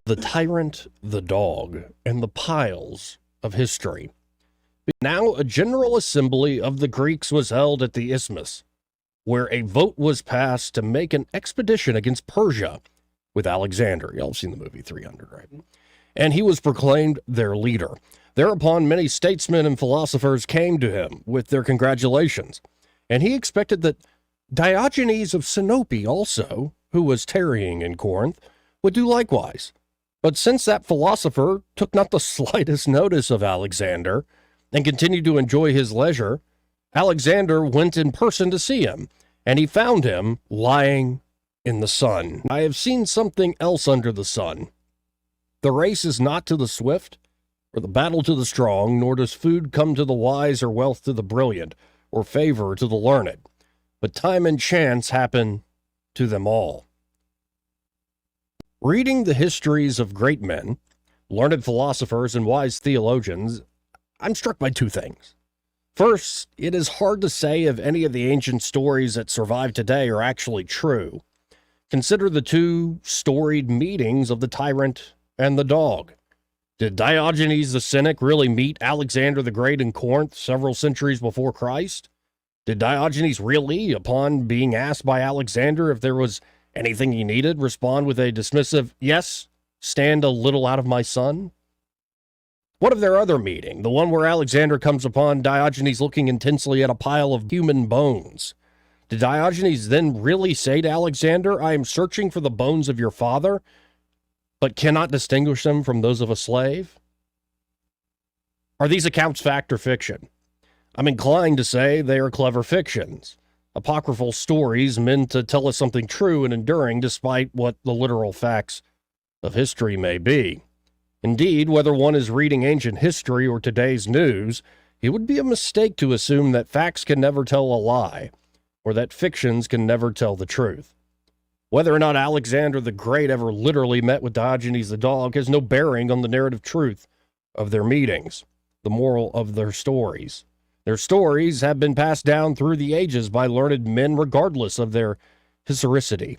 The tyrant, the dog, and the piles of history. Now a general assembly of the Greeks was held at the Isthmus, where a vote was passed to make an expedition against Persia with Alexander. Y'all have seen the movie 300, right? And he was proclaimed their leader. Thereupon many statesmen and philosophers came to him with their congratulations, and he expected that Diogenes of Sinope also, who was tarrying in Corinth, would do likewise. But since that philosopher took not the slightest notice of Alexander and continued to enjoy his leisure, Alexander went in person to see him, and he found him lying in the sun. I have seen something else under the sun. The race is not to the swift, or the battle to the strong, nor does food come to the wise, or wealth to the brilliant, or favor to the learned. But time and chance happen to them all. Reading the histories of great men, learned philosophers, and wise theologians, I'm struck by two things. First, it is hard to say if any of the ancient stories that survive today are actually true. Consider the two storied meetings of the tyrant and the dog. Did Diogenes the Cynic really meet Alexander the Great in Corinth several centuries before Christ? Did Diogenes really, upon being asked by Alexander if there was anything he needed, respond with a dismissive, "Yes, stand a little out of my sun"? What of their other meeting, the one where Alexander comes upon Diogenes looking intensely at a pile of human bones? Did Diogenes then really say to Alexander, "I am searching for the bones of your father, but cannot distinguish them from those of a slave"? Are these accounts fact or fiction? I'm inclined to say they are clever fictions, apocryphal stories meant to tell us something true and enduring despite what the literal facts of history may be. Indeed, whether one is reading ancient history or today's news, it would be a mistake to assume that facts can never tell a lie, or that fictions can never tell the truth. Whether or not Alexander the Great ever literally met with Diogenes the dog has no bearing on the narrative truth of their meetings, the moral of their stories. Their stories have been passed down through the ages by learned men regardless of their historicity.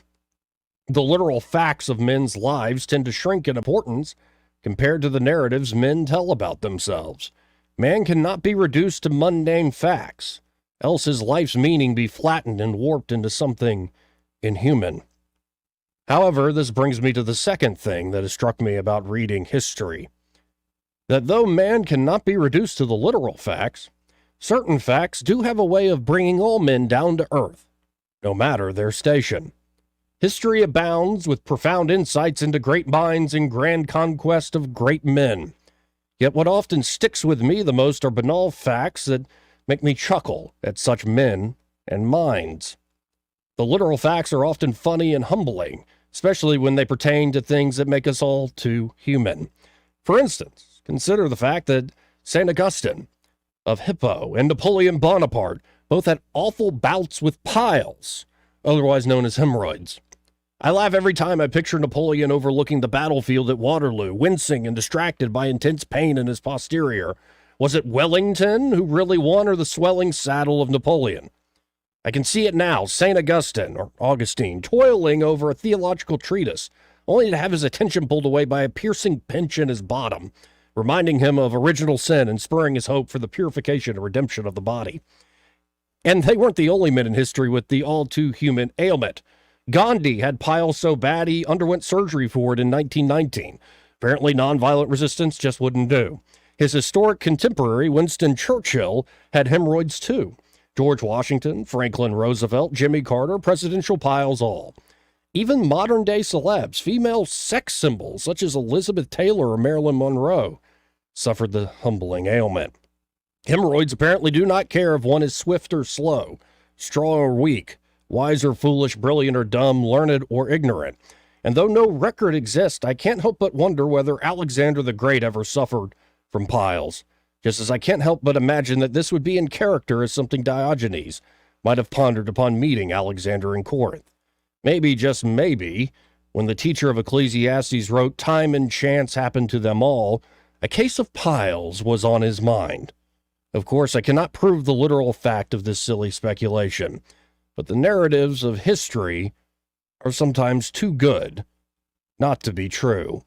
The literal facts of men's lives tend to shrink in importance compared to the narratives men tell about themselves. Man cannot be reduced to mundane facts, else his life's meaning be flattened and warped into something inhuman. However, this brings me to the second thing that has struck me about reading history. That though man cannot be reduced to the literal facts, certain facts do have a way of bringing all men down to earth, no matter their station. History abounds with profound insights into great minds and grand conquest of great men. Yet what often sticks with me the most are banal facts that make me chuckle at such men and minds. The literal facts are often funny and humbling, especially when they pertain to things that make us all too human. For instance, consider the fact that St. Augustine of Hippo and Napoleon Bonaparte both had awful bouts with piles, otherwise known as hemorrhoids. I laugh every time I picture Napoleon overlooking the battlefield at Waterloo, wincing and distracted by intense pain in his posterior. Was it Wellington who really won, or the swelling saddle of Napoleon? I can see it now, St. Augustine, or Augustine, toiling over a theological treatise, only to have his attention pulled away by a piercing pinch in his bottom, reminding him of original sin and spurring his hope for the purification and redemption of the body. And they weren't the only men in history with the all-too-human ailment. Gandhi had piles so bad he underwent surgery for it in 1919. Apparently nonviolent resistance just wouldn't do. His historic contemporary, Winston Churchill, had hemorrhoids too. George Washington, Franklin Roosevelt, Jimmy Carter, presidential piles all. Even modern-day celebs, female sex symbols such as Elizabeth Taylor or Marilyn Monroe, suffered the humbling ailment. Hemorrhoids apparently do not care if one is swift or slow, strong or weak, wise or foolish, brilliant or dumb, learned or ignorant. And though no record exists, I can't help but wonder whether Alexander the Great ever suffered from piles, just as I can't help but imagine that this would be in character as something Diogenes might have pondered upon meeting Alexander in Corinth. Maybe, just maybe, when the teacher of Ecclesiastes wrote, "Time and chance happened to them all," a case of piles was on his mind. Of course, I cannot prove the literal fact of this silly speculation, but the narratives of history are sometimes too good not to be true.